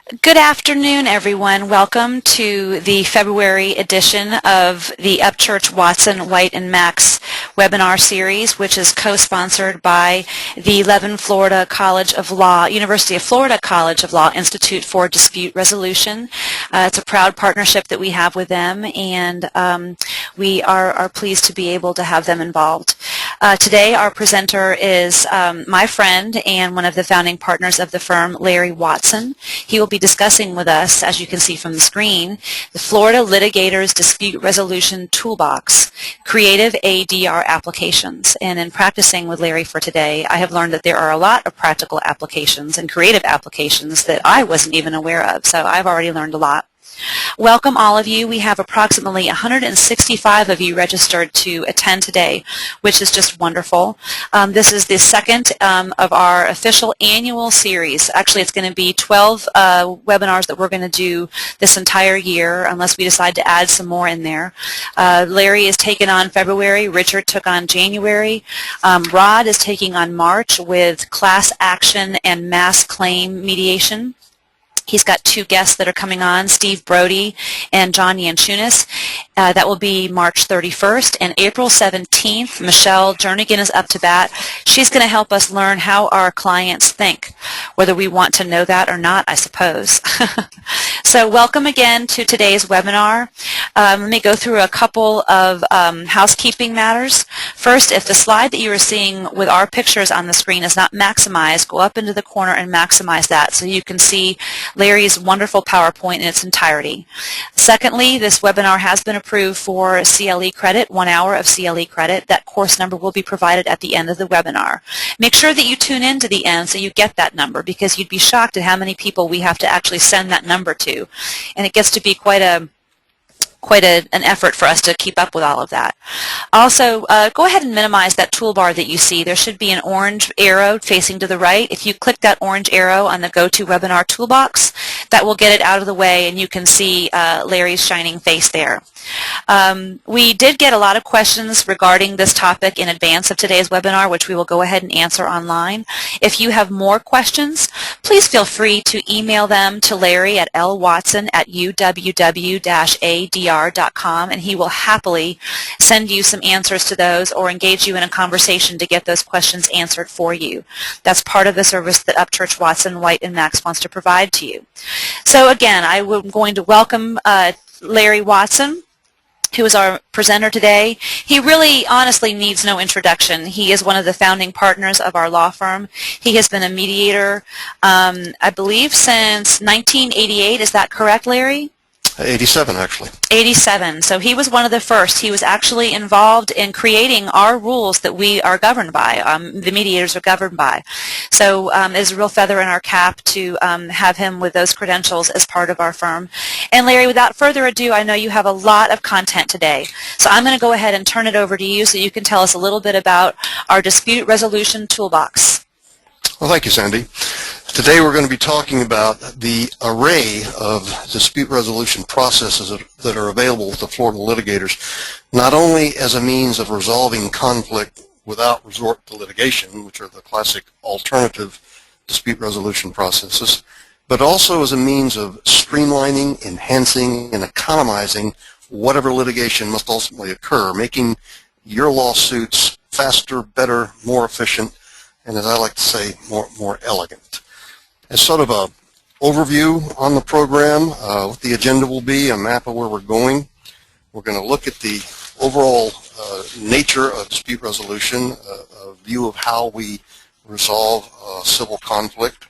Good afternoon, everyone. Welcome to the February edition of the Upchurch, Watson, White, and Max webinar series, which is co-sponsored by the Florida College of Law, University of Florida College of Law Institute for Dispute Resolution. It's a proud partnership that we have with them, and we are pleased to be able to have them involved. Today, our presenter is my friend and one of the founding partners of the firm, Larry Watson. He will be discussing with us, as you can see from the screen, the Florida Litigators Dispute Resolution Toolbox, creative ADR applications. And in practicing with Larry for today, I have learned that there are a lot of practical applications and creative applications that I wasn't even aware of, so I've already learned a lot. Welcome all of you. We have approximately 165 of you registered to attend today, which is just wonderful. This is the second of our official annual series. Actually, it's going to be 12 webinars that we're going to do this entire year, unless we decide to add some more in there. Larry is taking on February. Richard took on January. Rod is taking on March with class action and mass claim mediation. He's got two guests that are coming on, Steve Brody and John Yanchunas. That will be March 31st. And April 17th, Michelle Jernigan is up to bat. She's going to help us learn how our clients think, whether we want to know that or not, I suppose. So welcome again to today's webinar. Let me go through a couple of housekeeping matters. First, if the slide that you are seeing with our pictures on the screen is not maximized, go up into the corner and maximize that so you can see Larry's wonderful PowerPoint in its entirety. Secondly, this webinar has been approved for CLE credit, 1 hour of CLE credit. That course number will be provided at the end of the webinar. Make sure that you tune in to the end so you get that number, because you'd be shocked at how many people we have to actually send that number to. And it gets to be quite an effort for us to keep up with all of that. Also, go ahead and minimize that toolbar that you see. There should be an orange arrow facing to the right. If you click that orange arrow on the GoToWebinar toolbox, that will get it out of the way and you can see Larry's shining face there. We did get a lot of questions regarding this topic in advance of today's webinar, which we will go ahead and answer online. If you have more questions, please feel free to email them to Larry at lwatson@uww-adr.com, and he will happily send you some answers to those or engage you in a conversation to get those questions answered for you. That's part of the service that Upchurch, Watson, White, and Max wants to provide to you. So again, I'm going to welcome Larry Watson, who is our presenter today. He really honestly needs no introduction. He is one of the founding partners of our law firm. He has been a mediator, I believe, since 1988. Is that correct, Larry? 87, actually. 87. So he was one of the first. He was actually involved in creating our rules that we are governed by, the mediators are governed by. So it's a real feather in our cap to have him with those credentials as part of our firm. And Larry, without further ado, I know you have a lot of content today. So I'm going to go ahead and turn it over to you so you can tell us a little bit about our dispute resolution toolbox. Well, thank you, Sandy. Today we're going to be talking about the array of dispute resolution processes that are available to Florida litigators, not only as a means of resolving conflict without resort to litigation, which are the classic alternative dispute resolution processes, but also as a means of streamlining, enhancing, and economizing whatever litigation must ultimately occur, making your lawsuits faster, better, more efficient, and as I like to say, more elegant. As sort of an overview on the program, what the agenda will be, a map of where we're going. We're going to look at the overall nature of dispute resolution, a view of how we resolve civil conflict.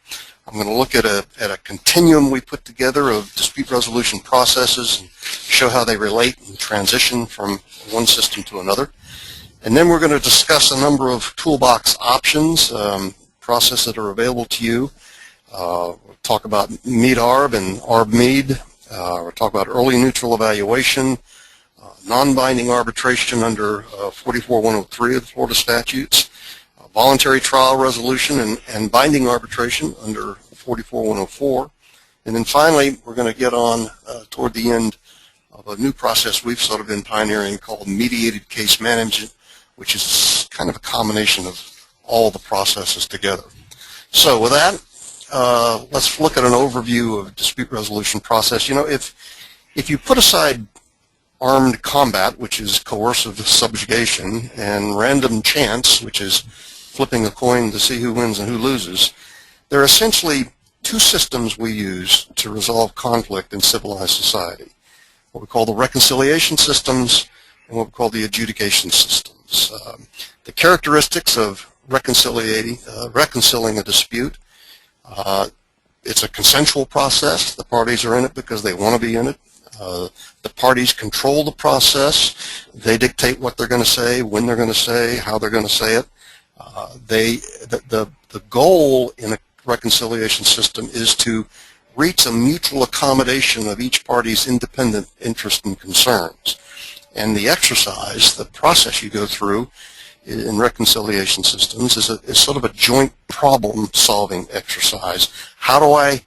I'm going to look at a continuum we put together of dispute resolution processes and show how they relate and transition from one system to another. And then we're going to discuss a number of toolbox options, processes that are available to you. We'll talk about MED-ARB and ARB-MED. We'll talk about early neutral evaluation, non-binding arbitration under 44-103 of the Florida statutes, voluntary trial resolution and binding arbitration under 44-104. And then finally, we're going to get on toward the end of a new process we've sort of been pioneering called mediated case management, which is kind of a combination of all the processes together. So with that, let's look at an overview of dispute resolution process. You know, if you put aside armed combat, which is coercive subjugation, and random chance, which is flipping a coin to see who wins and who loses, there are essentially two systems we use to resolve conflict in civilized society, what we call the reconciliation systems and what we call the adjudication systems. The characteristics of reconciling a dispute: it's a consensual process. The parties are in it because they want to be in it. The parties control the process. They dictate what they're going to say, when they're going to say, how they're going to say it. The goal in a reconciliation system is to reach a mutual accommodation of each party's independent interests and concerns. And the exercise, the process you go through in reconciliation systems is sort of a joint problem-solving exercise. How do I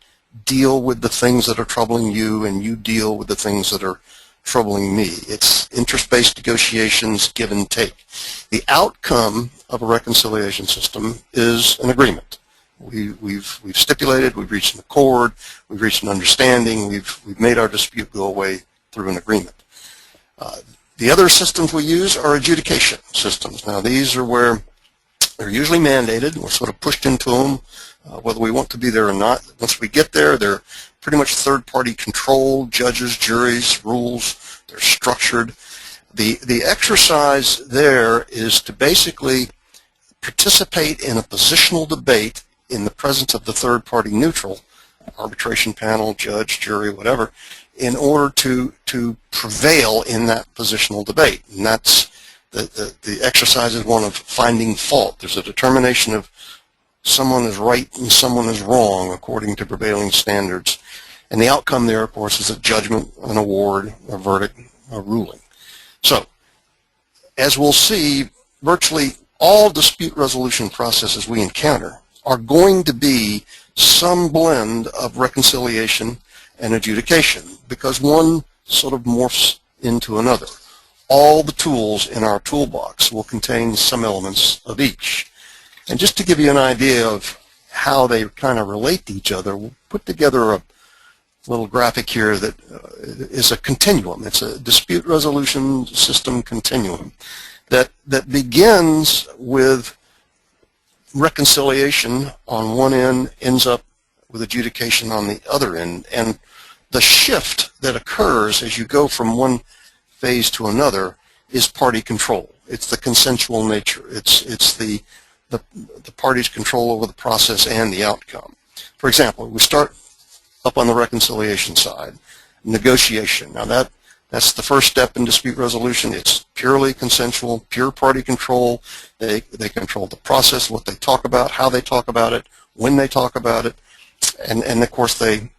deal with the things that are troubling you, and you deal with the things that are troubling me? It's interest-based negotiations, give and take. The outcome of a reconciliation system is an agreement. We've stipulated, we've reached an accord, we've reached an understanding, we've made our dispute go away through an agreement. The other systems we use are adjudication systems. Now, these are where they're usually mandated. We're sort of pushed into them, whether we want to be there or not. Once we get there, they're pretty much third-party controlled, judges, juries, rules. They're structured. The exercise there is to basically participate in a positional debate in the presence of the third-party neutral, arbitration panel, judge, jury, whatever, in order to prevail in that positional debate. And that's the exercise is one of finding fault. There's a determination of someone is right and someone is wrong according to prevailing standards. And the outcome there, of course, is a judgment, an award, a verdict, a ruling. So, as we'll see, virtually all dispute resolution processes we encounter are going to be some blend of reconciliation and adjudication, because one sort of morphs into another. All the tools in our toolbox will contain some elements of each. And just to give you an idea of how they kind of relate to each other, we'll put together a little graphic here that is a continuum. It's a dispute resolution system continuum that begins with reconciliation on one end, ends up with adjudication on the other end. And the shift that occurs as you go from one phase to another is party control. It's the consensual nature. It's the party's control over the process and the outcome. For example, we start up on the reconciliation side, negotiation. Now that's the first step in dispute resolution. It's purely consensual, pure party control. They control the process, what they talk about, how they talk about it, when they talk about it, and of course they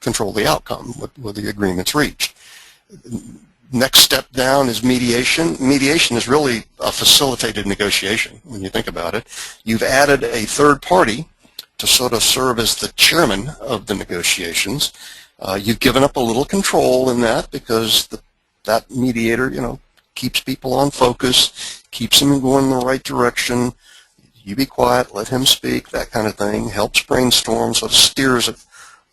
control the outcome with the agreements reached. Next step down is mediation. Mediation is really a facilitated negotiation when you think about it. You've added a third party to sort of serve as the chairman of the negotiations. You've given up a little control in that because that mediator, keeps people on focus, keeps them going in the right direction. You be quiet, let him speak, that kind of thing. Helps brainstorm, sort of steers it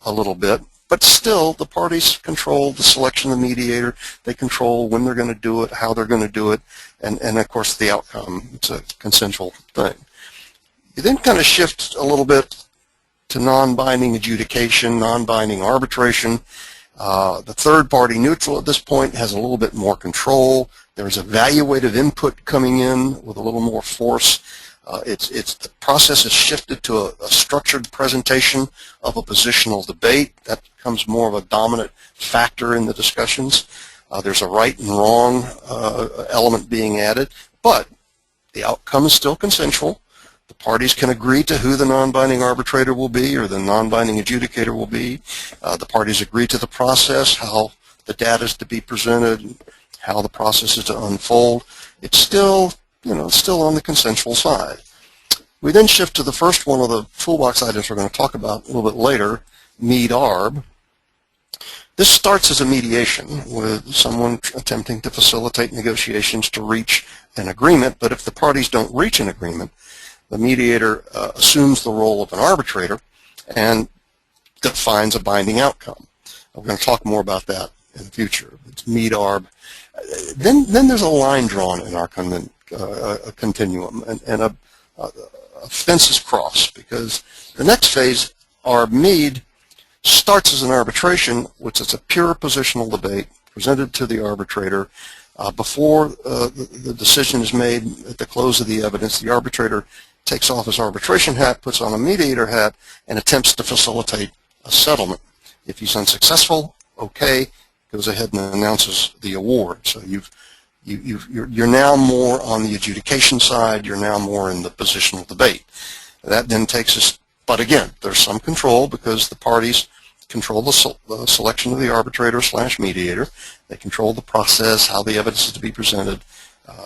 a little bit. But still, the parties control the selection of the mediator. They control when they're going to do it, how they're going to do it, and of course the outcome. It's a consensual thing. You then kind of shift a little bit to non-binding adjudication, non-binding arbitration. The third-party neutral at this point has a little bit more control. There's evaluative input coming in with a little more force. The process is shifted to a structured presentation of a positional debate. That becomes more of a dominant factor in the discussions. There's a right and wrong element being added, but the outcome is still consensual. The parties can agree to who the non-binding arbitrator will be or the non-binding adjudicator will be. The parties agree to the process, how the data is to be presented, how the process is to unfold. It's still still on the consensual side. We then shift to the first one of the toolbox items we're going to talk about a little bit later, Med-Arb. This starts as a mediation with someone attempting to facilitate negotiations to reach an agreement, but if the parties don't reach an agreement, the mediator assumes the role of an arbitrator and defines a binding outcome. We're going to talk more about that in the future. It's meet arb. Then there's a line drawn in our continuum, and a fence is crossed, because the next phase, arb meet, starts as an arbitration, which is a pure positional debate presented to the arbitrator. Before the decision is made at the close of the evidence, the arbitrator takes off his arbitration hat, puts on a mediator hat, and attempts to facilitate a settlement. If he's unsuccessful, okay, goes ahead and announces the award. So you're now more on the adjudication side. You're now more in the positional debate. That then takes us, but again, there's some control, because the parties control the selection of the arbitrator/mediator. They control the process, how the evidence is to be presented,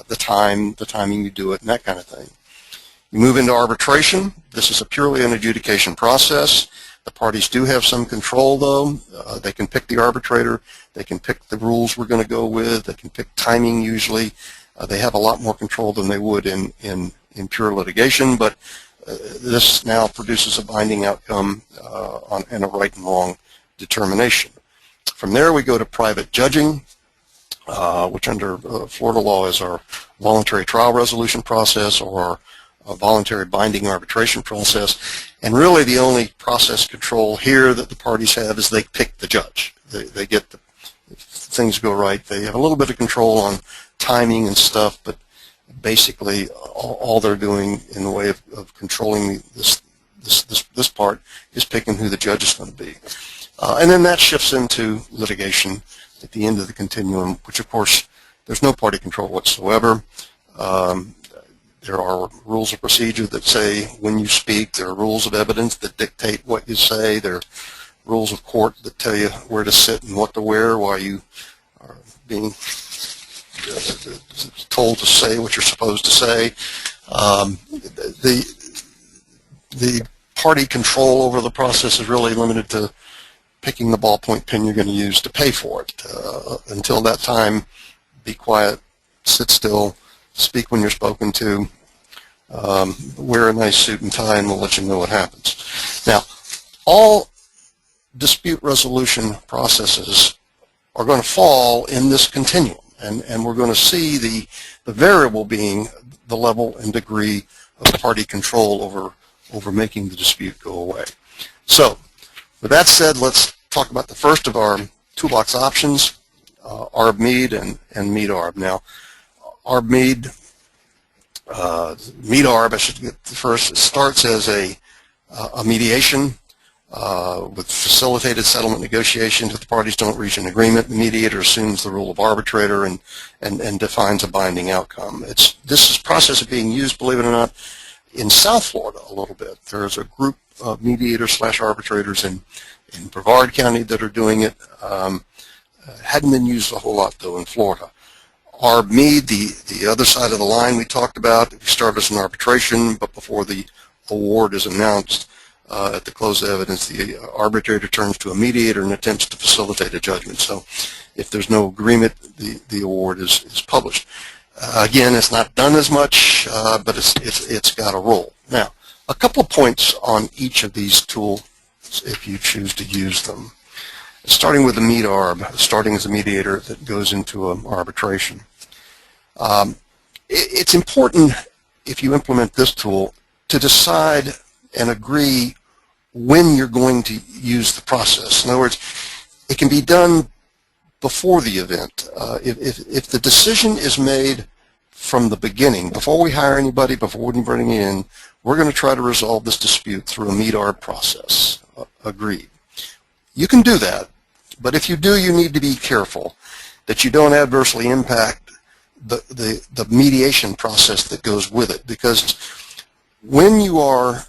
the timing you do it, and that kind of thing. You move into arbitration. This is purely an adjudication process. The parties do have some control, though. They can pick the arbitrator. They can pick the rules we're going to go with. They can pick timing usually. They have a lot more control than they would in pure litigation, but this now produces a binding outcome and a right and wrong determination. From there, we go to private judging, which under Florida law is our voluntary trial resolution process, or our voluntary binding arbitration process. And really the only process control here that the parties have is they pick the judge. They get if things go right, they have a little bit of control on timing and stuff, but basically all they're doing in the way of controlling this part is picking who the judge is going to be. And then that shifts into litigation at the end of the continuum, which of course there's no party control whatsoever. There are rules of procedure that say when you speak. There are rules of evidence that dictate what you say. There are rules of court that tell you where to sit and what to wear while you are being told to say what you're supposed to say. The party control over the process is really limited to picking the ballpoint pen you're going to use to pay for it. Until that time, be quiet, sit still, speak when you're spoken to, wear a nice suit and tie, and we'll let you know what happens. Now, all dispute resolution processes are going to fall in this continuum, and we're going to see the variable being the level and degree of party control over making the dispute go away. So, with that said, let's talk about the first of our toolbox options, arb meet and meet arb. Now, arb meet, meet arb, I should get first, it starts as a mediation with facilitated settlement negotiations. If the parties don't reach an agreement, the mediator assumes the role of arbitrator and defines a binding outcome. This process is being used, believe it or not, in South Florida a little bit. There's a group of mediators/arbitrators in Brevard County that are doing it. Hadn't been used a whole lot, though, in Florida. Arb meet, the other side of the line we talked about, we start as an arbitration, but before the award is announced at the close of evidence, the arbitrator turns to a mediator and attempts to facilitate a judgment. So if there's no agreement, the award is published. Again, it's not done as much, but it's got a role. Now, a couple of points on each of these tools if you choose to use them. Starting with the meet arb, starting as a mediator that goes into an arbitration. It's important, if you implement this tool, to decide and agree when you're going to use the process. In other words, it can be done before the event. If the decision is made from the beginning, before we hire anybody, before we bring in, we're going to try to resolve this dispute through a meet arb process. Agreed. You can do that, but if you do, you need to be careful that you don't adversely impact the mediation process that goes with it, because when you are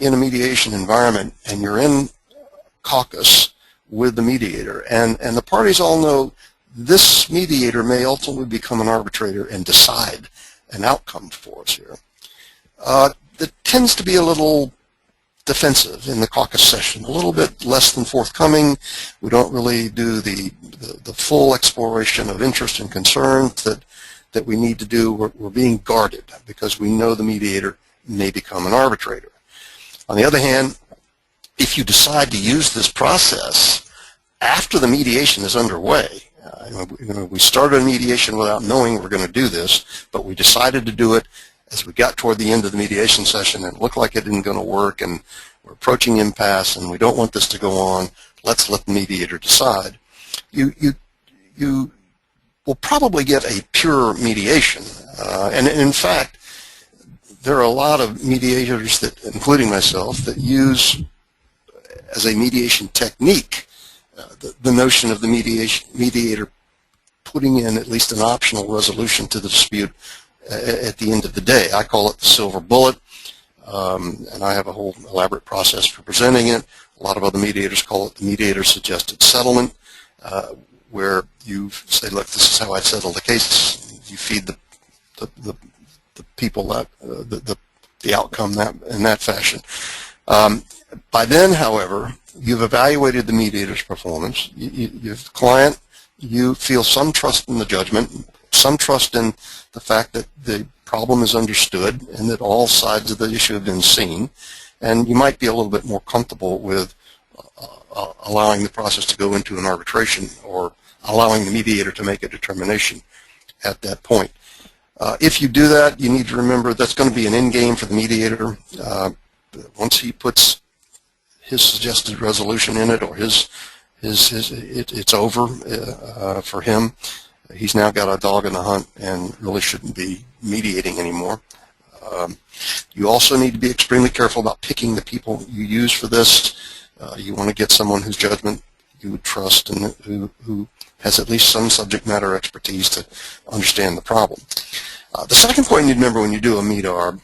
in a mediation environment and you're in caucus with the mediator, and the parties all know this mediator may ultimately become an arbitrator and decide an outcome for us here, that tends to be a little defensive in the caucus session, a little bit less than forthcoming. We don't really do the full exploration of interest and concern that we need to do. We're being guarded because we know the mediator may become an arbitrator. On the other hand, If you decide to use this process after the mediation is underway, we started a mediation without knowing we're going to do this, but we decided to do it as we got toward the end of the mediation session and it looked like it isn't going to work and we're approaching impasse and we don't want this to go on. Let's let the mediator decide. You will probably get a pure mediation. And in fact, there are a lot of mediators, that, including myself, that use as a mediation technique the notion of the mediator putting in at least an optional resolution to the dispute at the end of the day. I call it the silver bullet, and I have a whole elaborate process for presenting it. A lot of other mediators call it the mediator-suggested settlement, where you say, look, this is how I settle the case. You feed the people that the outcome in that fashion. By then, however, you've evaluated the mediator's performance. You've the client, you feel some trust in the judgment, some trust in the fact that the problem is understood and that all sides of the issue have been seen, and you might be a little bit more comfortable with allowing the process to go into an arbitration or allowing the mediator to make a determination at that point. If you do that, you need to remember that's going to be an end game for the mediator. Once he puts his suggested resolution in it, or it's over for him. He's now got a dog in the hunt and really shouldn't be mediating anymore. You also need to be extremely careful about picking the people you use for this. You want to get someone whose judgment you would trust and who has at least some subject matter expertise to understand the problem. The second point you need to remember when you do a med-arb,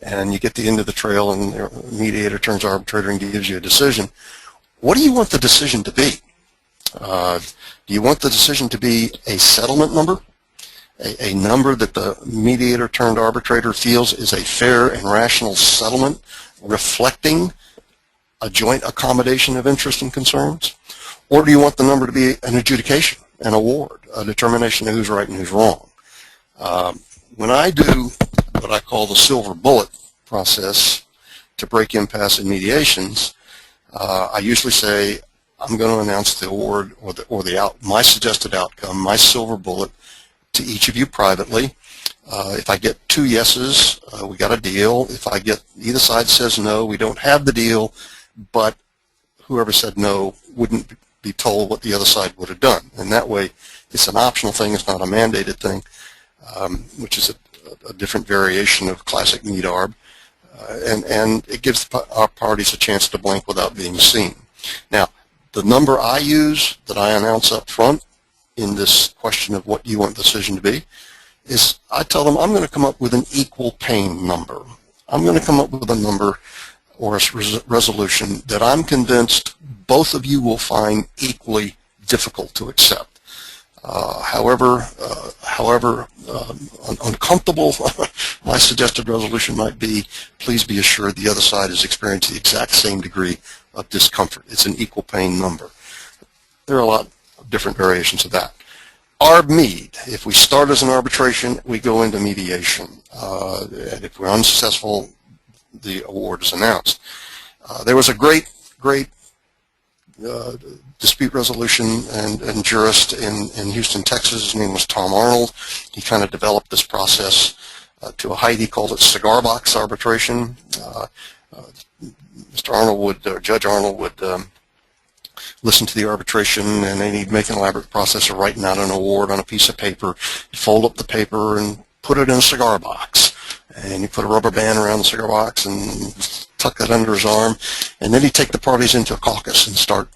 and you get to the end of the trail and the mediator turns arbitrator and gives you a decision, what do you want the decision to be? Do you want the decision to be a settlement number, a number that the mediator turned arbitrator feels is a fair and rational settlement reflecting a joint accommodation of interest and concerns? Or do you want the number to be an adjudication, an award, a determination of who's right and who's wrong? When I do what I call the silver bullet process to break impasse in mediations, I usually say I'm going to announce the award or my suggested outcome, my silver bullet, to each of you privately. If I get 2 yeses, we got a deal. If I get either side says no, we don't have the deal, but whoever said no wouldn't be told what the other side would have done. And that way, it's an optional thing. It's not a mandated thing, which is a different variation of classic med-arb, and it gives our parties a chance to blink without being seen. Now, the number I use that I announce up front in this question of what you want the decision to be is I tell them I'm going to come up with an equal pain number. I'm going to come up with a number or a resolution that I'm convinced both of you will find equally difficult to accept. However uncomfortable my suggested resolution might be, please be assured the other side has experienced the exact same degree of discomfort. It's an equal pain number. There are a lot of different variations of that. Arb-med, if we start as an arbitration, we go into mediation. And if we're unsuccessful, the award is announced. There was a great dispute resolution and jurist in Houston, Texas. His name was Tom Arnold. He kind of developed this process to a height. He called it cigar box arbitration. Mr. Arnold would, or Judge Arnold would listen to the arbitration, and then he'd make an elaborate process of writing out an award on a piece of paper. He'd fold up the paper and put it in a cigar box. And he put a rubber band around the cigar box and tuck that under his arm, and then he'd take the parties into a caucus and start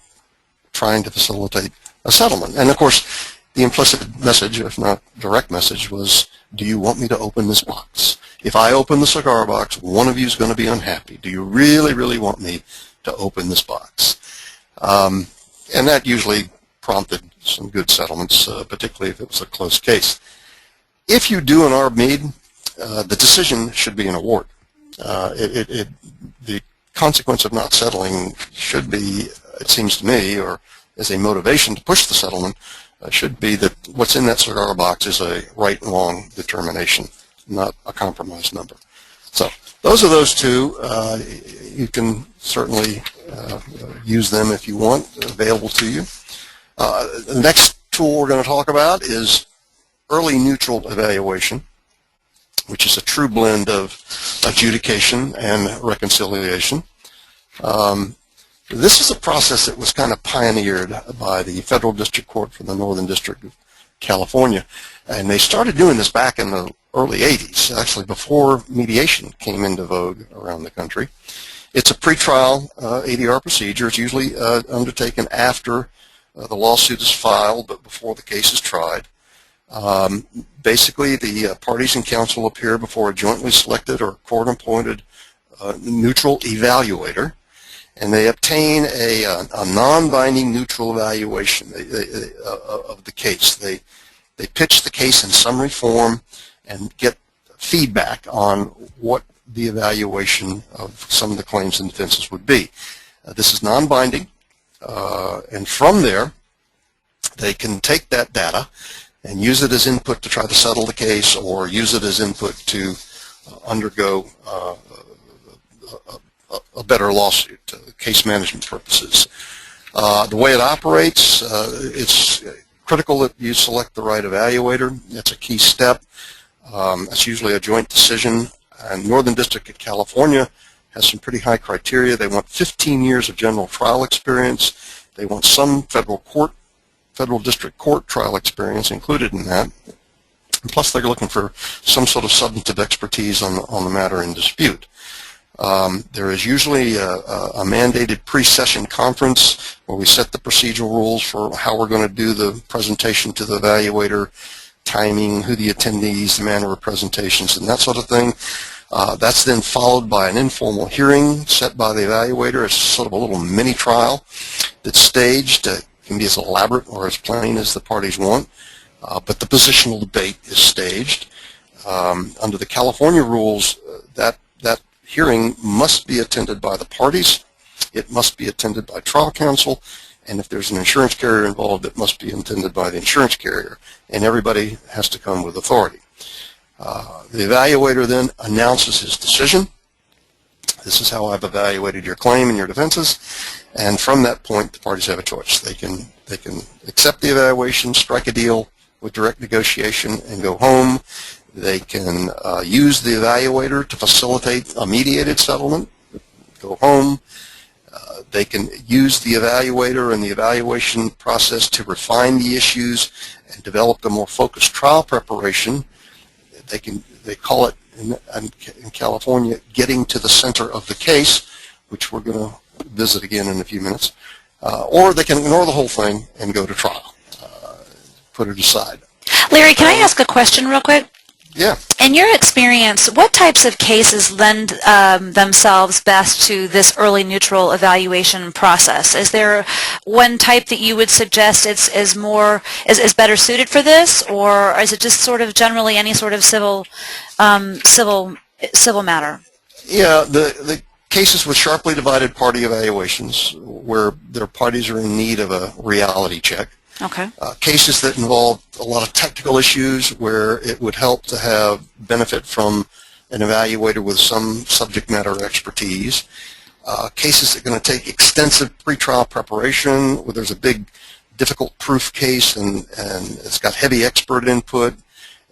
trying to facilitate a settlement. And of course, the implicit message, if not direct message, was, do you want me to open this box? If I open the cigar box, one of you is going to be unhappy. Do you really, really want me to open this box? And that usually prompted some good settlements, particularly if it was a close case. If you do an Arb-med, the decision should be an award. The consequence of not settling should be, it seems to me, or as a motivation to push the settlement, should be that what's in that cigar box is a right and wrong determination, not a compromise number. So those are those two. You can certainly use them if you want, available to you. The next tool we're going to talk about is early neutral evaluation, which is a true blend of adjudication and reconciliation. This is a process that was kind of pioneered by the Federal District Court for the Northern District of California, and they started doing this back in the early 80s, actually before mediation came into vogue around the country. It's a pretrial ADR procedure. It's usually undertaken after the lawsuit is filed but before the case is tried. Basically, the parties and counsel appear before a jointly selected or court-appointed neutral evaluator, and they obtain a non-binding neutral evaluation of the case. They pitch the case in summary form and get feedback on what the evaluation of some of the claims and defenses would be. This is non-binding, and from there, they can take that data and use it as input to try to settle the case, or use it as input to undergo a better lawsuit, case management purposes. The way it operates, it's critical that you select the right evaluator. That's a key step. That's usually a joint decision. And Northern District of California has some pretty high criteria. They want 15 years of general trial experience. They want some federal district court trial experience included in that. And plus, they're looking for some sort of substantive expertise on the matter in dispute. There is usually a mandated pre-session conference where we set the procedural rules for how we're going to do the presentation to the evaluator, timing, who the attendees, the manner of presentations, and that sort of thing. That's then followed by an informal hearing set by the evaluator. It's sort of a little mini trial that's staged. It can be as elaborate or as plain as the parties want, but the positional debate is staged. Under the California rules, that hearing must be attended by the parties. It must be attended by trial counsel, and if there's an insurance carrier involved, it must be attended by the insurance carrier, and everybody has to come with authority. The evaluator then announces his decision. This is how I've evaluated your claim and your defenses, and from that point, the parties have a choice. They can accept the evaluation, strike a deal with direct negotiation, and go home. They can use the evaluator to facilitate a mediated settlement, go home. They can use the evaluator and the evaluation process to refine the issues and develop a more focused trial preparation. They call it in California getting to the center of the case, which we're going to visit again in a few minutes. Or they can ignore the whole thing and go to trial, put it aside. Larry, can I ask a question real quick? Yeah. In your experience, what types of cases lend themselves best to this early neutral evaluation process? Is there one type that you would suggest is better suited for this, or is it just sort of generally any sort of civil matter? Yeah, the cases with sharply divided party evaluations where their parties are in need of a reality check. Okay. Cases that involve a lot of technical issues where it would help to have benefit from an evaluator with some subject matter expertise. Cases that are going to take extensive pretrial preparation where there's a big difficult proof case and it's got heavy expert input.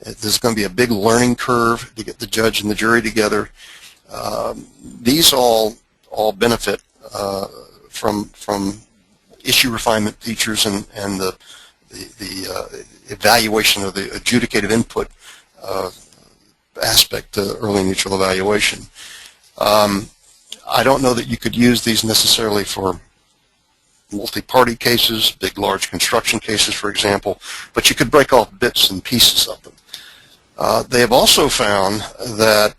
There's going to be a big learning curve to get the judge and the jury together. These all benefit from issue refinement features and the evaluation of the adjudicative input aspect to early neutral evaluation. I don't know that you could use these necessarily for multi-party cases, big, large construction cases, for example, but you could break off bits and pieces of them. They have also found that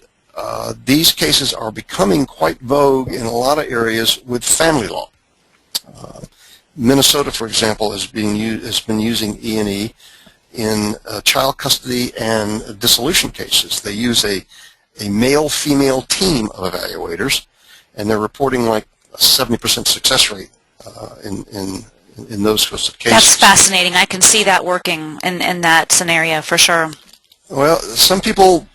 these cases are becoming quite vogue in a lot of areas with family law. Minnesota, for example, has been using E&E in child custody and dissolution cases. They use a male-female team of evaluators, and they're reporting like a 70% success rate in those sorts of cases. That's fascinating. I can see that working in that scenario for sure. Well, some people,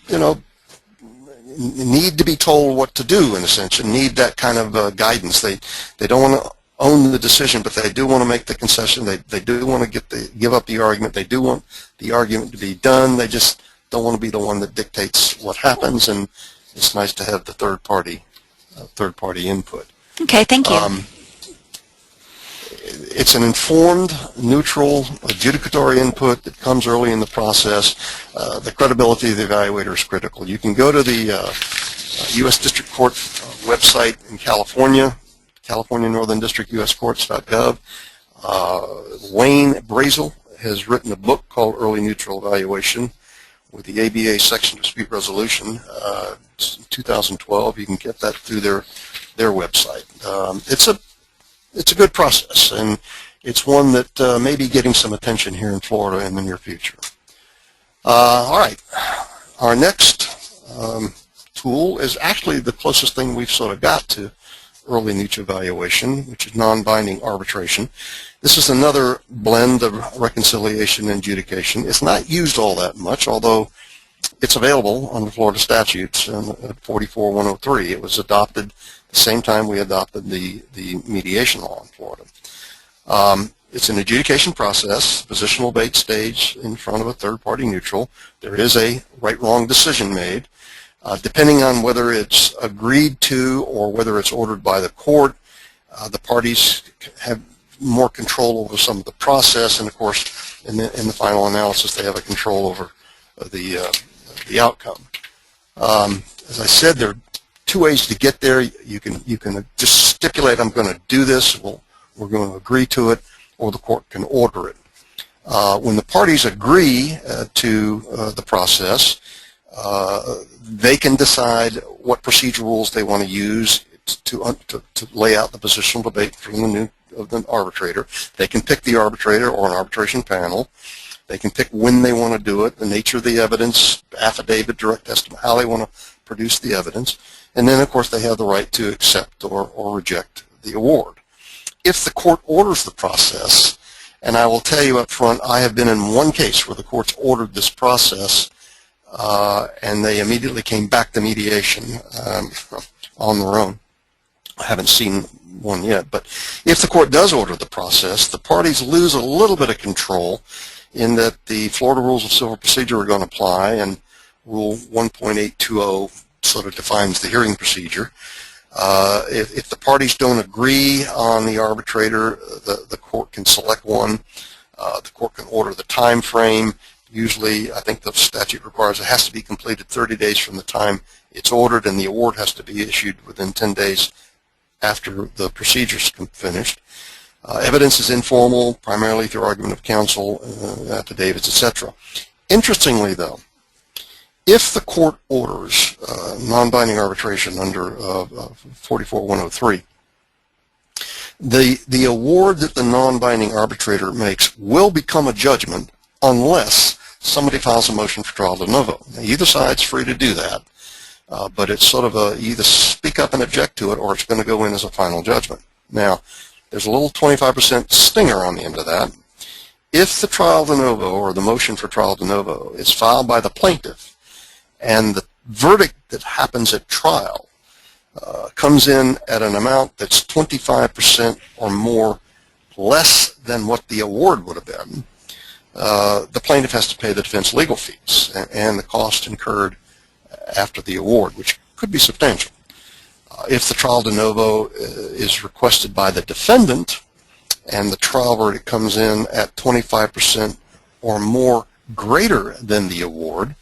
need to be told what to do, in a sense, and need that kind of guidance. They don't want to own the decision, but they do want to make the concession. They do want to give up the argument. They do want the argument to be done. They just don't want to be the one that dictates what happens, and it's nice to have the third party input. Okay, thank you. It's an informed, neutral, adjudicatory input that comes early in the process. The credibility of the evaluator is critical. You can go to the U.S. District Court website in California, California Northern District, uscourts.gov. Wayne Brazel has written a book called Early Neutral Evaluation with the ABA Section Dispute Resolution. It's 2012. You can get that through their website. It's a good process, and it's one that may be getting some attention here in Florida in the near future. All right, our next tool is actually the closest thing we've sort of got to early neutral evaluation, which is non-binding arbitration. This is another blend of reconciliation and adjudication. It's not used all that much, although it's available under Florida statutes at 44-103. It was adopted the same time we adopted the mediation law in Florida. It's an adjudication process, positional debate stage in front of a third-party neutral. There is a right-wrong decision made. Depending on whether it's agreed to or whether it's ordered by the court, the parties have more control over some of the process, and of course, in the final analysis, they have a control over the outcome. As I said, there are two ways to get there. You can just stipulate, I'm going to do this, we're going to agree to it, or the court can order it. When the parties agree to the process, they can decide what procedure rules they want to use to lay out the positional debate from the arbitrator. They can pick the arbitrator or an arbitration panel. They can pick when they want to do it, the nature of the evidence, affidavit, direct testimony, how they want to produce the evidence. And then, of course, they have the right to accept or reject the award. If the court orders the process, and I will tell you up front, I have been in one case where the courts ordered this process and they immediately came back to mediation on their own. I haven't seen one yet, but if the court does order the process, the parties lose a little bit of control in that the Florida Rules of Civil Procedure are going to apply, and Rule 1.820 sort of defines the hearing procedure. If the parties don't agree on the arbitrator, the court can select one. The court can order the time frame. Usually, I think the statute requires it has to be completed 30 days from the time it's ordered, and the award has to be issued within 10 days after the procedure's finished. Evidence is informal, primarily through argument of counsel, affidavits, etc. Interestingly, though, if the court orders non-binding arbitration under 44-103, the award that the non-binding arbitrator makes will become a judgment unless somebody files a motion for trial de novo. Now, either side's free to do that, but it's sort of either speak up and object to it, or it's going to go in as a final judgment. Now, there's a little 25% stinger on the end of that. If the trial de novo or the motion for trial de novo is filed by the plaintiff and the verdict that happens at trial comes in at an amount that's 25% or more less than what the award would have been, the plaintiff has to pay the defense legal fees and the cost incurred after the award, which could be substantial. If the trial de novo is requested by the defendant and the trial verdict comes in at 25% or more greater than the award,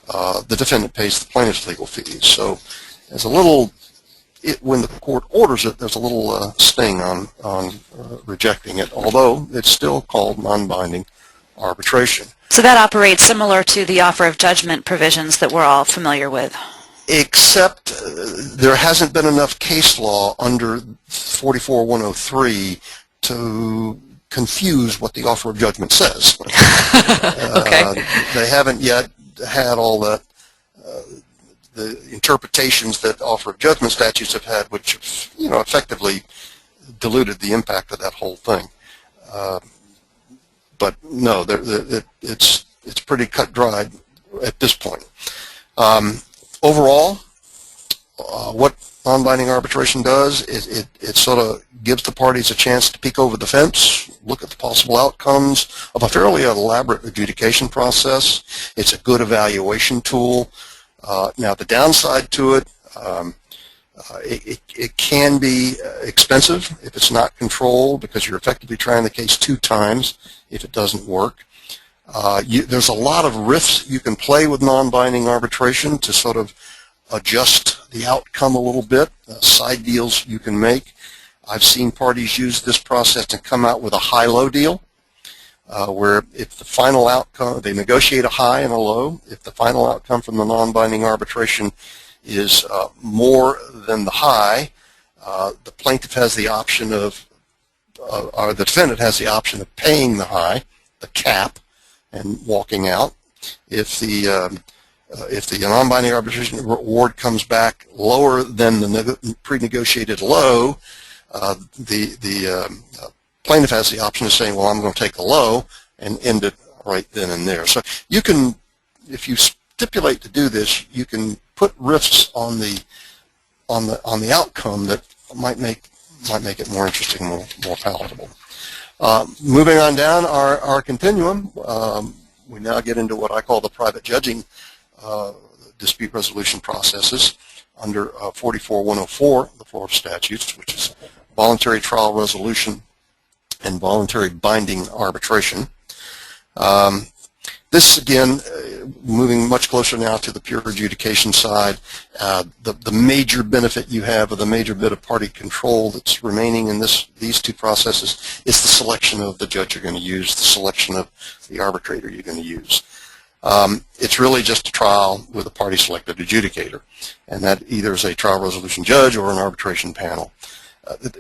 the defendant pays the plaintiff's legal fees. So there's a little, when the court orders it, there's a little sting on rejecting it, although it's still called non-binding arbitration. So that operates similar to the offer of judgment provisions that we're all familiar with. Except there hasn't been enough case law under 44-103 to confuse what the offer of judgment says. Okay. They haven't yet had all the interpretations that offer of judgment statutes have had, which have, effectively diluted the impact of that whole thing. But no, it's pretty cut dry at this point. Overall, what non-binding arbitration does is it sort of gives the parties a chance to peek over the fence, look at the possible outcomes of a fairly elaborate adjudication process. It's a good evaluation tool. Now, the downside to it, it can be expensive if it's not controlled, because you're effectively trying the case 2 times if it doesn't work. There's a lot of risks you can play with non-binding arbitration to sort of adjust the outcome a little bit, side deals you can make. I've seen parties use this process and come out with a high-low deal, where if the final outcome, they negotiate a high and a low. If the final outcome from the non-binding arbitration is more than the high, the plaintiff has the option of, or the defendant has the option of paying the high, the cap, and walking out. If the non-binding arbitration award comes back lower than the pre-negotiated low, the plaintiff has the option of saying, well, I'm going to take the low and end it right then and there. So you can, if you stipulate to do this, you can put risks on the outcome that might make it more interesting, more palatable. Moving on down our continuum, we now get into what I call the private judging dispute resolution processes under 44-104, the Florida statutes, which is voluntary trial resolution and voluntary binding arbitration. This, again, moving much closer now to the pure adjudication side, the major benefit you have, or the major bit of party control that's remaining in these 2 processes, is the selection of the judge you're going to use, the selection of the arbitrator you're going to use. It's really just a trial with a party-selected adjudicator, and that either is a trial resolution judge or an arbitration panel.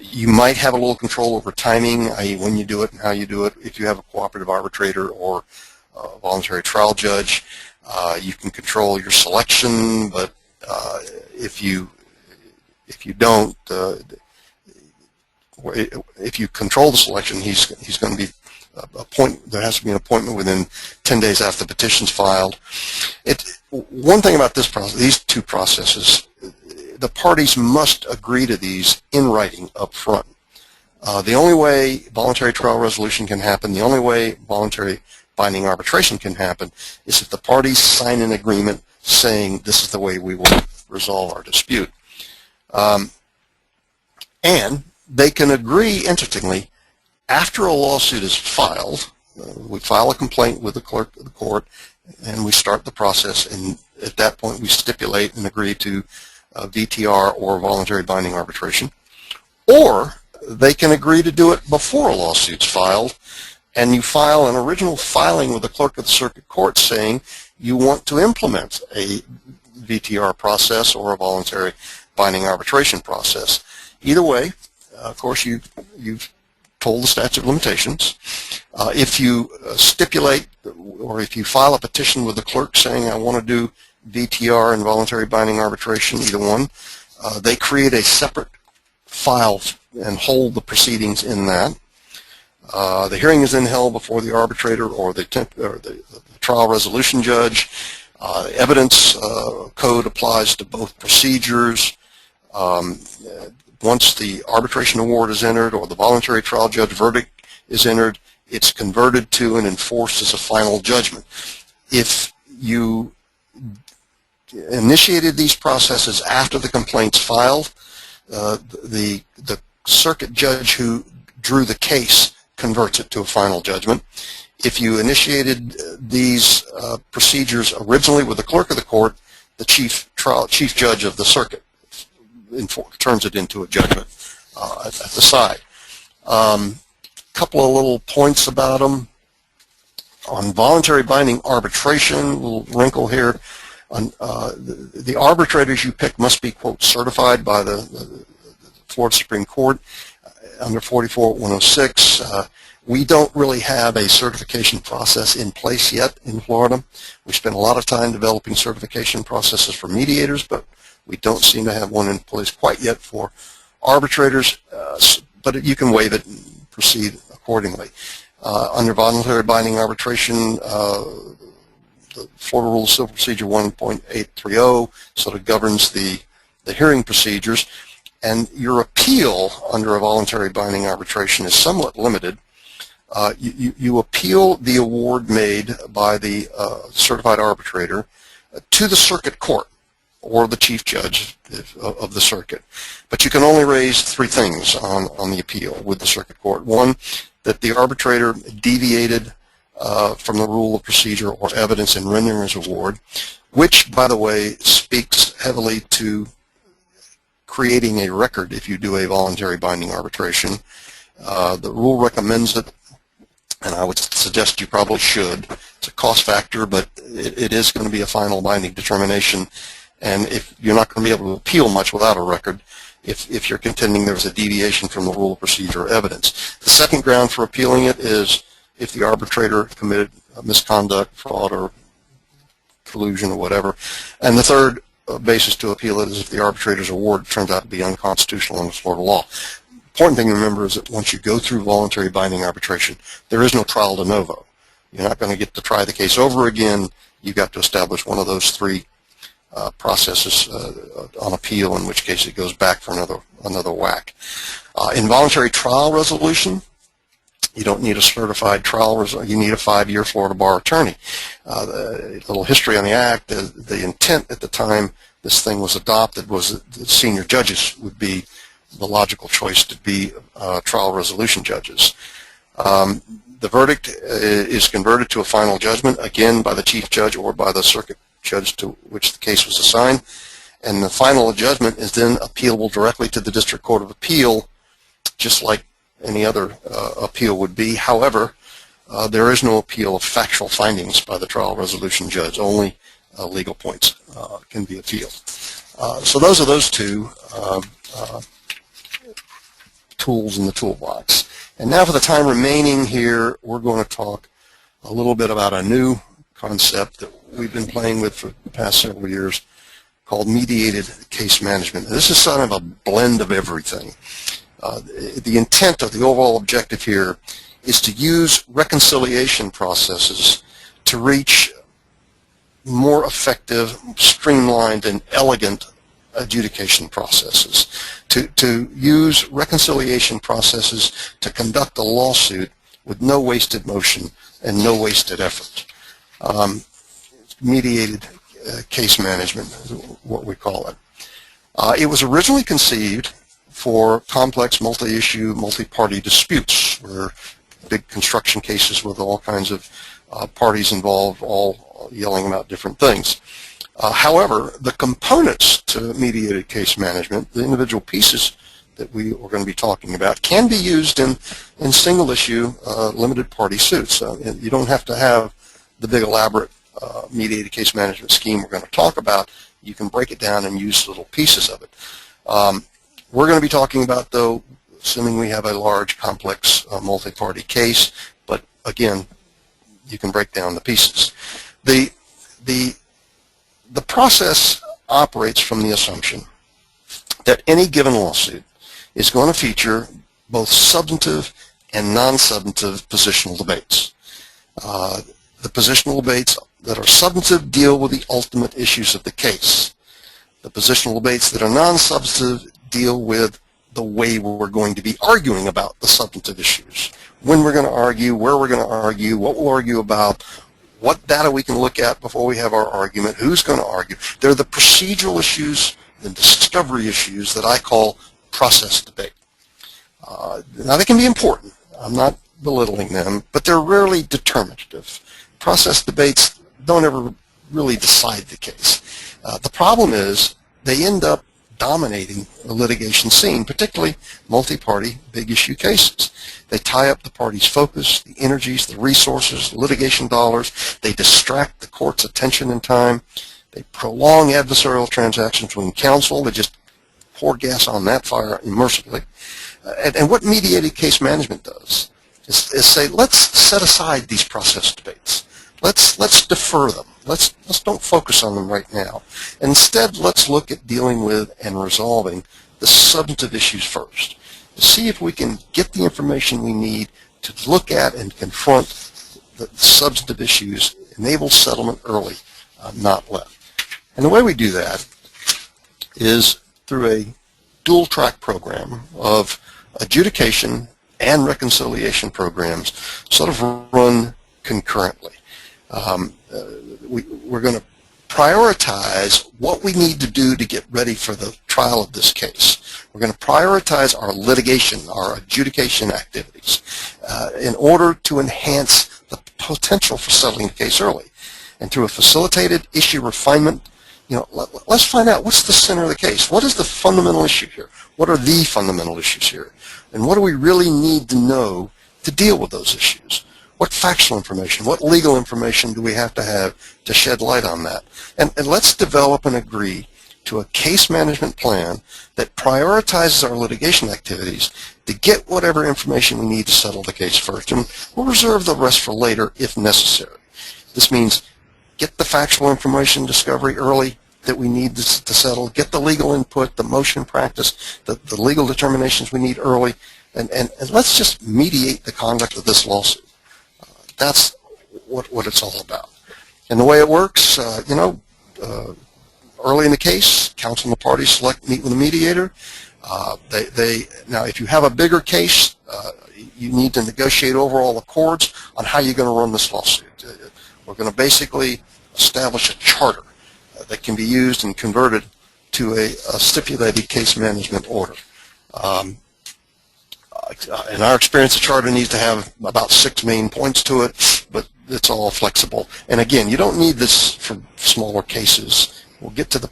You might have a little control over timing, i.e. when you do it and how you do it. If you have a cooperative arbitrator or a voluntary trial judge, you can control your selection, but if you don't, if you control the selection, he's going to be there has to be an appointment within 10 days after the petition's filed. One thing about this process, these 2 processes, the parties must agree to these in writing up front. The only way voluntary trial resolution can happen, the only way voluntary binding arbitration can happen, is if the parties sign an agreement saying this is the way we will resolve our dispute. And they can agree, interestingly, after a lawsuit is filed. We file a complaint with the clerk of the court, and we start the process, and at that point we stipulate and agree to VTR or voluntary binding arbitration. Or they can agree to do it before a lawsuit's filed, and you file an original filing with the clerk of the circuit court saying you want to implement a VTR process or a voluntary binding arbitration process. Either way, of course, you've told the statute of limitations. If you stipulate, or if you file a petition with the clerk saying I want to do VTR and voluntary binding arbitration, either one, they create a separate file and hold the proceedings in that. The hearing is then held before the arbitrator or the trial resolution judge. Evidence code applies to both procedures. Once the arbitration award is entered or the voluntary trial judge verdict is entered, it's converted to and enforced as a final judgment. If you initiated these processes after the complaint's filed, the circuit judge who drew the case converts it to a final judgment. If you initiated these procedures originally with the clerk of the court, the chief judge of the circuit turns it into a judgment at the side. Couple of little points about them. On voluntary binding arbitration, little wrinkle here. The arbitrators you pick must be, quote, certified by the Florida Supreme Court under 44-106. We don't really have a certification process in place yet in Florida. We spent a lot of time developing certification processes for mediators, but we don't seem to have one in place quite yet for arbitrators, but you can waive it and proceed accordingly. Under voluntary binding arbitration, the Florida Rules of Civil Procedure 1.830 sort of governs the the hearing procedures, and your appeal under a voluntary binding arbitration is somewhat limited. You appeal the award made by the certified arbitrator to the circuit court or the chief judge of the circuit. But you can only raise three things on the appeal with the circuit court. One, that the arbitrator deviated from the rule of procedure or evidence in rendering his award, which, by the way, speaks heavily to creating a record if you do a voluntary binding arbitration. The rule recommends it, and I would suggest you probably should. It's a cost factor, but it is going to be a final binding determination, and if you're not going to be able to appeal much without a record, if you're contending there's a deviation from the rule of procedure or evidence. The second ground for appealing it is if the arbitrator committed misconduct, fraud, or collusion, or whatever. And the third basis to appeal it is if the arbitrator's award turns out to be unconstitutional under Florida law. Important thing to remember is that once you go through voluntary binding arbitration, there is no trial de novo. You're not going to get to try the case over again. You've got to establish one of those three processes on appeal, in which case it goes back for another whack. Involuntary trial resolution, you don't need a certified trial resolution. You need a 5-year Florida bar attorney. A little history on the act, the intent at the time this thing was adopted was that the senior judges would be the logical choice to be trial resolution judges. The verdict is converted to a final judgment, again by the chief judge or by the circuit judge to which the case was assigned, and the final judgment is then appealable directly to the District Court of Appeal, just like any other appeal would be. However, there is no appeal of factual findings by the trial resolution judge. Only legal points can be appealed. So those are those two tools in the toolbox. And now for the time remaining here, we're going to talk a little bit about a new concept that we've been playing with for the past several years called mediated case management. This is sort of a blend of everything. The intent of the overall objective here is to use reconciliation processes to reach more effective, streamlined, and elegant adjudication processes, to use reconciliation processes to conduct a lawsuit with no wasted motion and no wasted effort. Mediated case management is what we call it. It was originally conceived for complex multi-issue, multi-party disputes, where big construction cases with all kinds of parties involved, all yelling about different things. However, the components to mediated case management, the individual pieces that we are going to be talking about, can be used in single-issue, limited party suits. You don't have to have the big elaborate mediated case management scheme we're going to talk about. You can break it down and use little pieces of it. We're going to be talking about, though, assuming we have a large, complex, multi-party case, but again, you can break down the pieces. The process operates from the assumption that any given lawsuit is going to feature both substantive and non-substantive positional debates. The positional debates that are substantive deal with the ultimate issues of the case. The positional debates that are non-substantive deal with the way we're going to be arguing about the substantive issues. When we're going to argue, where we're going to argue, what we'll argue about, what data we can look at before we have our argument, who's going to argue. They're the procedural issues, the discovery issues that I call process debate. Now they can be important. I'm not belittling them, but they're rarely determinative. Process debates don't ever really decide the case. The problem is they end up dominating the litigation scene, particularly multi-party big issue cases. They tie up the party's focus, the energies, the resources, the litigation dollars. They distract the court's attention and time. They prolong adversarial transactions between counsel. They just pour gas on that fire immersively. And what mediated case management does is say, let's set aside these process debates. Let's defer them. Let's don't focus on them right now. Instead, let's look at dealing with and resolving the substantive issues first, to see if we can get the information we need to look at and confront the substantive issues, enable settlement early, not late. And the way we do that is through a dual-track program of adjudication and reconciliation programs sort of run concurrently. We're going to prioritize what we need to do to get ready for the trial of this case. We're going to prioritize our litigation, our adjudication activities, in order to enhance the potential for settling the case early. And through a facilitated issue refinement, let's find out what's the center of the case. What is the fundamental issue here? What are the fundamental issues here? And what do we really need to know to deal with those issues? What factual information, what legal information do we have to shed light on that? And let's develop and agree to a case management plan that prioritizes our litigation activities to get whatever information we need to settle the case first. And we'll reserve the rest for later if necessary. This means get the factual information discovery early that we need to settle, get the legal input, the motion practice, the legal determinations we need early, and let's just mediate the conduct of this lawsuit. That's what it's all about. And the way it works, early in the case, counsel and the parties meet with a mediator. Now, if you have a bigger case, you need to negotiate overall accords on how you're going to run this lawsuit. We're going to basically establish a charter that can be used and converted to a stipulated case management order. In our experience, the charter needs to have about 6 main points to it, but it's all flexible. And again, you don't need this for smaller cases. We'll get to the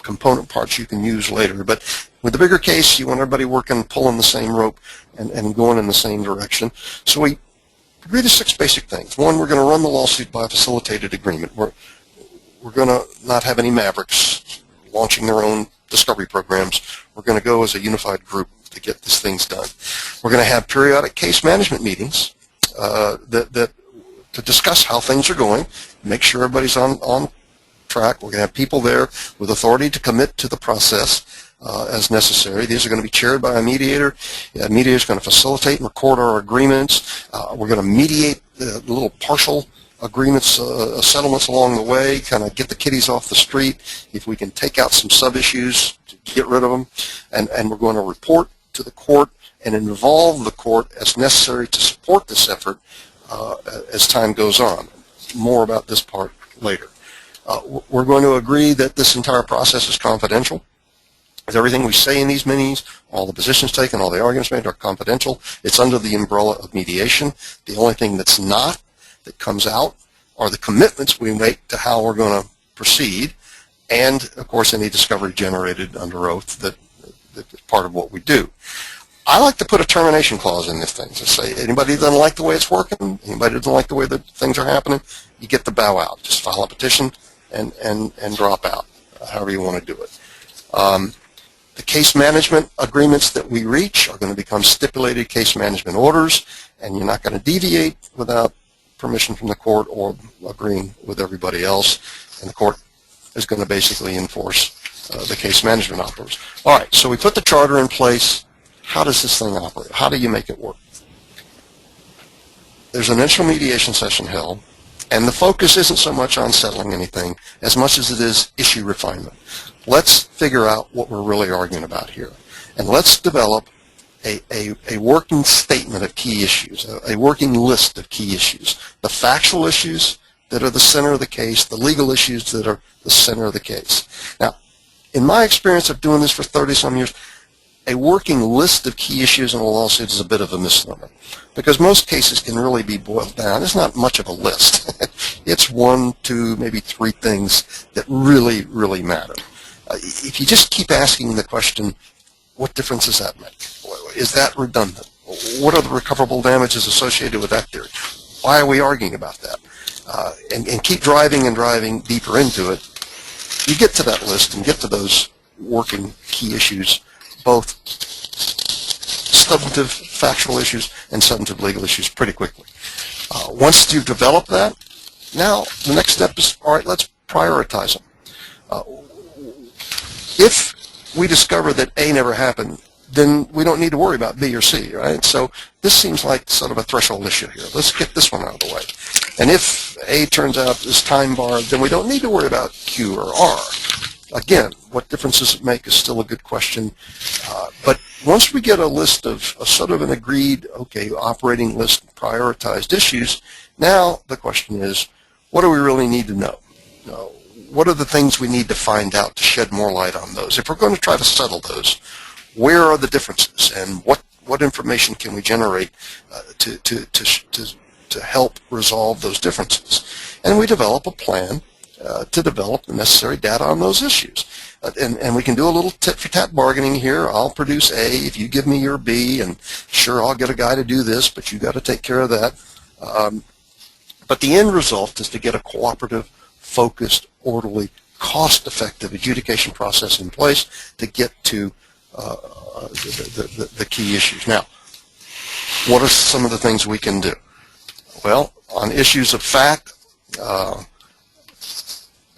component parts you can use later. But with the bigger case, you want everybody working, pulling the same rope, and going in the same direction. So we agree to 6 basic things. One, we're going to run the lawsuit by a facilitated agreement. We're going to not have any mavericks launching their own discovery programs. We're going to go as a unified group to get these things done. We're going to have periodic case management meetings to discuss how things are going, make sure everybody's on track. We're going to have people there with authority to commit to the process as necessary. These are going to be chaired by a mediator. A mediator is going to facilitate and record our agreements. We're going to mediate the little partial agreements, settlements along the way, kind of get the kiddies off the street. If we can take out some sub-issues, to get rid of them. And we're going to report to the court and involve the court as necessary to support this effort as time goes on. More about this part later. We're going to agree that this entire process is confidential. Everything we say in these meetings, all the positions taken, all the arguments made are confidential. It's under the umbrella of mediation. The only thing that's not, that comes out, are the commitments we make to how we're going to proceed, and, of course, any discovery generated under oath that is part of what we do. I like to put a termination clause in this thing to say anybody that doesn't like the way it's working, anybody that doesn't like the way that things are happening, you get to bow out. Just file a petition and drop out, however you want to do it. The case management agreements that we reach are going to become stipulated case management orders, and you're not going to deviate without permission from the court or agreeing with everybody else, and the court is going to basically enforce the case management orders. All right, so we put the charter in place. How does this thing operate? How do you make it work? There's an initial mediation session held, and the focus isn't so much on settling anything as much as it is issue refinement. Let's figure out what we're really arguing about here, and let's develop a working statement of key issues, a working list of key issues, the factual issues that are the center of the case, the legal issues that are the center of the case. Now, in my experience of doing this for 30-some years, a working list of key issues in a lawsuit is a bit of a misnomer, because most cases can really be boiled down. It's not much of a list. It's 1, 2, maybe 3 things that really, really matter. If you just keep asking the question, what difference does that make? Is that redundant? What are the recoverable damages associated with that theory? Why are we arguing about that? And keep driving and driving deeper into it, you get to that list and get to those working key issues, both substantive factual issues and substantive legal issues, pretty quickly. Once you've developed that, now the next step is, all right, let's prioritize them. If we discover that A never happened, then we don't need to worry about B or C, right? So this seems like sort of a threshold issue here. Let's get this one out of the way. And if A turns out is time barred, then we don't need to worry about Q or R. Again, what difference does it make is still a good question. But once we get a list of a sort of an agreed, okay, operating list, prioritized issues, now the question is, what do we really need to know? What are the things we need to find out to shed more light on those? If we're going to try to settle those, where are the differences, and what information can we generate to help resolve those differences? And we develop a plan to develop the necessary data on those issues. And we can do a little tit-for-tat bargaining here. I'll produce A if you give me your B, and sure, I'll get a guy to do this, but you got to take care of that. But the end result is to get a cooperative, focused, orderly, cost-effective adjudication process in place to get to the key issues. Now, what are some of the things we can do? Well, on issues of fact,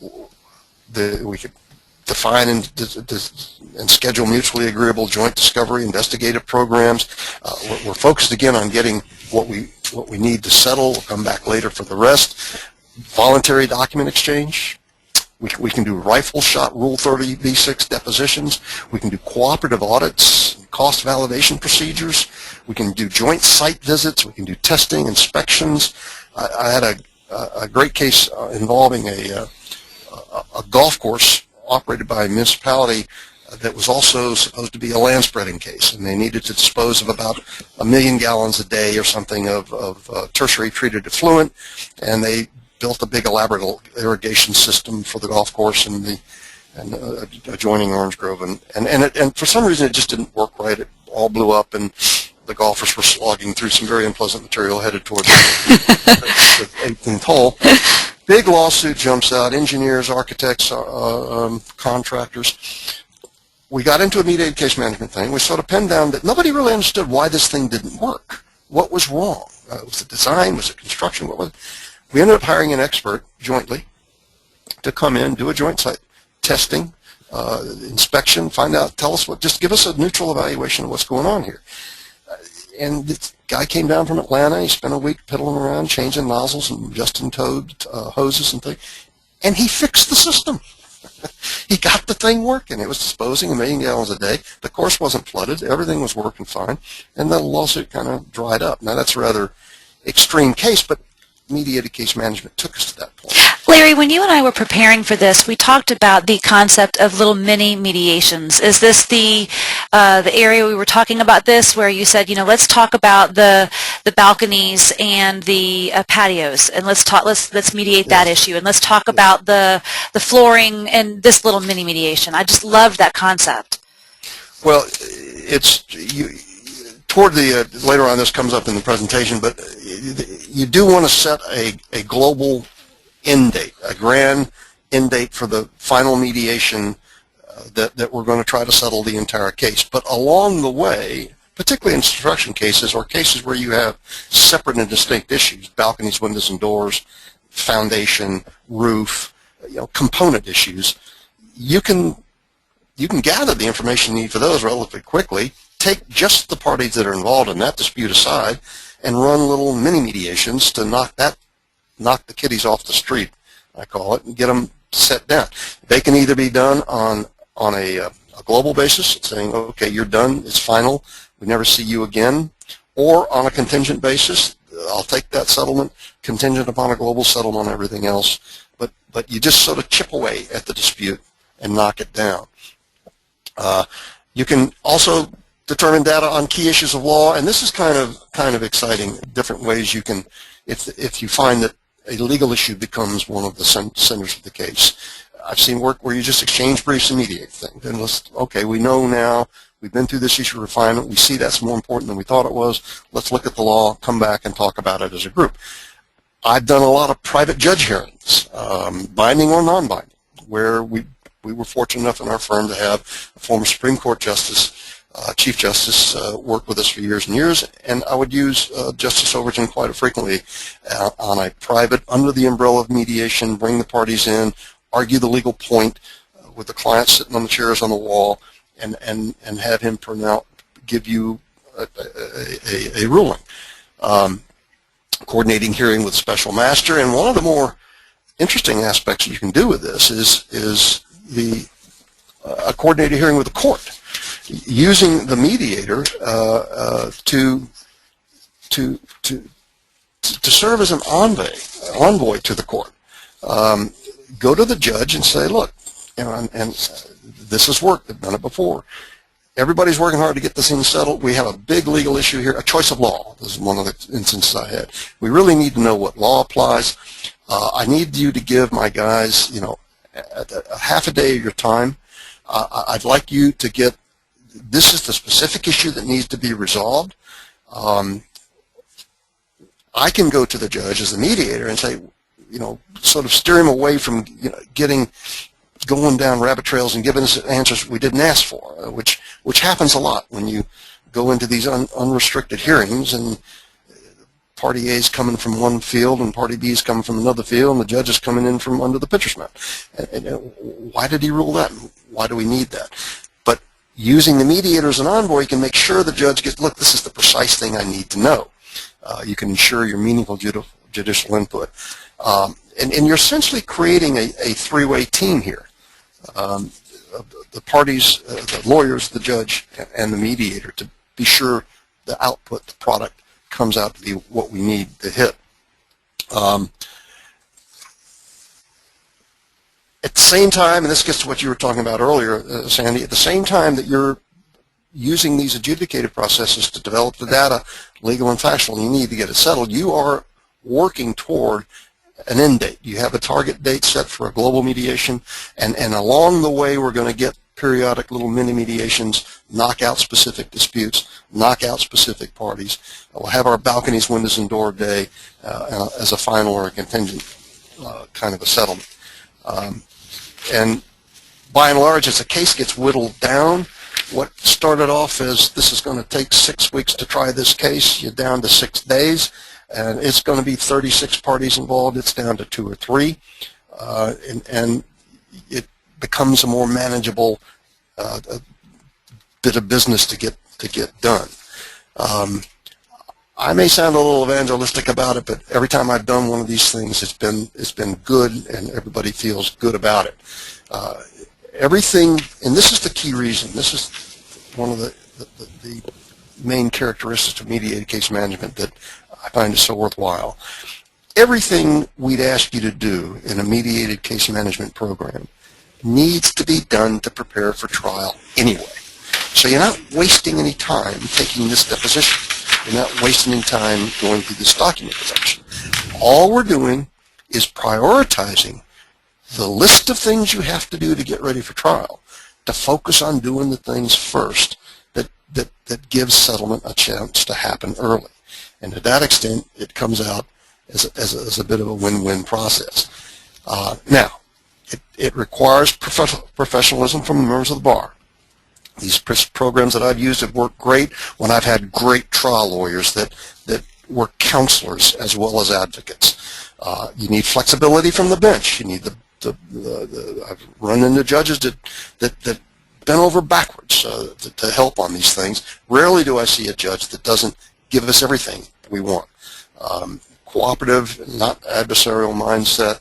we could define and schedule mutually agreeable joint discovery investigative programs. We're focused again on getting what we need to settle. We'll come back later for the rest. Voluntary document exchange. We can do rifle shot Rule 30b-6 depositions. We can do cooperative audits, cost validation procedures. We can do joint site visits. We can do testing, inspections. I had a great case involving a golf course operated by a municipality that was also supposed to be a land spreading case, and they needed to dispose of about 1 million gallons a day or something of tertiary treated effluent, and they built a big elaborate irrigation system for the golf course and the adjoining orange grove, and for some reason it just didn't work right. It all blew up, and the golfers were slogging through some very unpleasant material headed towards the 18th hole. Big lawsuit jumps out, engineers, architects, contractors. We got into a mediated case management thing. We sort of pinned down that nobody really understood why this thing didn't work. What was wrong? Was it design? Was it construction? What was it? We ended up hiring an expert jointly to come in, do a joint site testing, inspection, find out, tell us just give us a neutral evaluation of what's going on here. And this guy came down from Atlanta. He spent a week piddling around, changing nozzles and adjusting hoses and things. And he fixed the system. He got the thing working. It was disposing 1 million gallons a day. The course wasn't flooded. Everything was working fine. And the lawsuit kind of dried up. Now, that's a rather extreme case, but mediated case management took us to that point. Larry, when you and I were preparing for this, we talked about the concept of little mini mediations. Is this the area we were talking about this, where you said, let's talk about the balconies and the patios, and let's mediate that issue, and let's talk about the flooring and this little mini mediation. I just loved that concept. Well, toward the later on, this comes up in the presentation, but you do want to set a global end date, a grand end date for the final mediation that we're going to try to settle the entire case. But along the way, particularly in construction cases or cases where you have separate and distinct issues, balconies, windows, and doors, foundation, roof, component issues, you can gather the information you need for those relatively quickly, take just the parties that are involved in that dispute aside, and run little mini mediations to knock the kiddies off the street, I call it, and get them set down. They can either be done on a global basis, saying, okay, you're done, it's final, we never see you again, or on a contingent basis. I'll take that settlement contingent upon a global settlement on everything else, but you just sort of chip away at the dispute and knock it down. You can also determine data on key issues of law, and this is kind of exciting. Different ways you can, if you find that a legal issue becomes one of the centers of the case. I've seen work where you just exchange briefs and mediate things. And okay, we know now, we've been through this issue refinement, we see that's more important than we thought it was, let's look at the law, come back and talk about it as a group. I've done a lot of private judge hearings, binding or non-binding, where we were fortunate enough in our firm to have a former Supreme Court Justice, Chief Justice, work with us for years and years, and I would use Justice Overton quite frequently on a private, under the umbrella of mediation, bring the parties in, argue the legal point with the client sitting on the chairs on the wall, and have him give you a ruling. Coordinating hearing with special master, and one of the more interesting aspects you can do with this is the a coordinated hearing with the court, using the mediator to serve as an envoy to the court. Go to the judge and say, look, and this has worked. They've done it before. Everybody's working hard to get this thing settled. We have a big legal issue here, a choice of law. This is one of the instances I had. We really need to know what law applies. I need you to give my guys, a half a day of your time. I'd like you to get, this is the specific issue that needs to be resolved. I can go to the judge as the mediator and say, sort of steer him away from, going down rabbit trails and giving us answers we didn't ask for, which happens a lot when you go into these unrestricted hearings and party A is coming from one field and party B is coming from another field and the judge is coming in from under the pitcher's mound. And why did he rule that? Why do we need that? But using the mediator as an envoy, you can make sure the judge gets, look, this is the precise thing I need to know. You can ensure your meaningful judicial input. And you're essentially creating a three-way team here. The parties, the lawyers, the judge, and the mediator, to be sure the output, the product, comes out to be what we need to hit. At the same time, and this gets to what you were talking about earlier, Sandy, at the same time that you're using these adjudicative processes to develop the data, legal and factual, and you need to get it settled, you are working toward an end date. You have a target date set for a global mediation, and along the way we're going to get periodic little mini mediations, knock out specific disputes, knock out specific parties. We'll have our balconies, windows, and door day as a final or a contingent kind of a settlement. And by and large, as the case gets whittled down, what started off as this is going to take 6 weeks to try this case, you're down to 6 days, and it's going to be 36 parties involved. It's down to 2 or 3, and it becomes a more manageable bit of business to get done. I may sound a little evangelistic about it, but every time I've done one of these things, it's been good, and everybody feels good about it. Everything, and this is the key reason. This is one of the main characteristics of mediated case management that I find is so worthwhile. Everything we'd ask you to do in a mediated case management program needs to be done to prepare for trial anyway. So you're not wasting any time taking this deposition. You're not wasting any time going through this document production. All we're doing is prioritizing the list of things you have to do to get ready for trial, to focus on doing the things first that gives settlement a chance to happen early. And to that extent, it comes out as a bit of a win-win process. Now, it requires professionalism from the members of the bar. These programs that I've used have worked great when I've had great trial lawyers that were counselors as well as advocates. You need flexibility from the bench. You need I've run into judges that bent over backwards to help on these things. Rarely do I see a judge that doesn't give us everything we want. Cooperative, not adversarial mindset,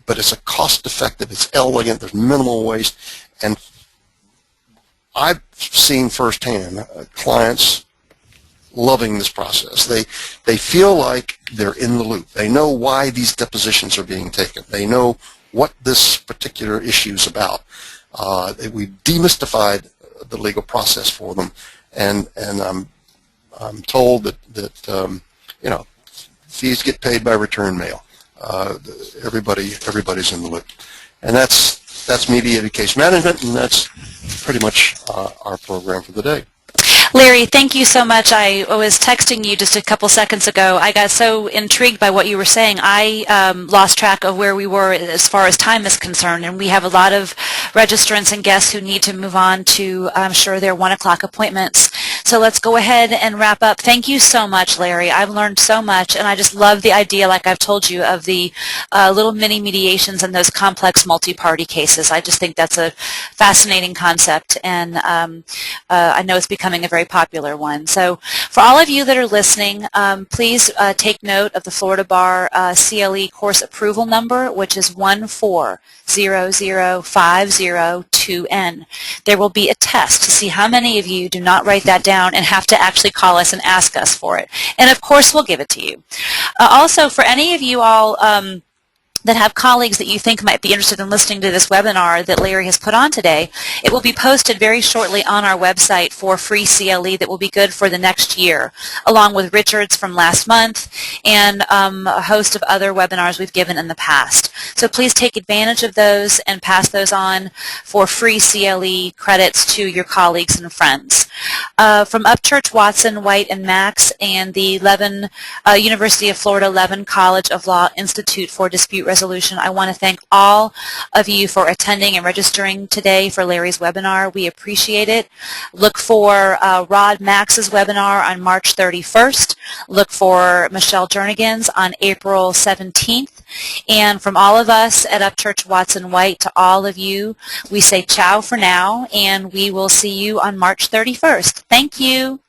but it's a cost-effective, it's elegant, there's minimal waste, and I've seen firsthand clients loving this process. They feel like they're in the loop. They know why these depositions are being taken. They know what this particular issue is about. We've demystified the legal process for them, and I'm told that fees get paid by return mail. Everybody's in the loop, and that's mediated case management, and that's pretty much our program for the day. Larry, thank you so much. I was texting you just a couple seconds ago. I got so intrigued by what you were saying. I lost track of where we were as far as time is concerned, and we have a lot of registrants and guests who need to move on to, I'm sure, their 1 o'clock appointments. So let's go ahead and wrap up. Thank you so much, Larry. I've learned so much, and I just love the idea, like I've told you, of the little mini mediations and those complex multi-party cases. I just think that's a fascinating concept, and I know it's becoming a very popular one. So for all of you that are listening, please take note of the Florida Bar CLE course approval number, which is 1400502N. There will be a test to see how many of you do not write that down and have to actually call us and ask us for it. And of course, we'll give it to you. Also, for any of you all that have colleagues that you think might be interested in listening to this webinar that Larry has put on today, it will be posted very shortly on our website for free CLE that will be good for the next year, along with Richard's from last month and a host of other webinars we've given in the past. So please take advantage of those and pass those on for free CLE credits to your colleagues and friends. From Upchurch, Watson, White, and Max, and the University of Florida Levin College of Law Institute for Dispute Resolution, I want to thank all of you for attending and registering today for Larry's webinar. We appreciate it. Look for Rod Max's webinar on March 31st. Look for Michelle Jernigan's on April 17th. And from all of us at Upchurch, Watson, White, to all of you, we say ciao for now, and we will see you on March 31st. Thank you.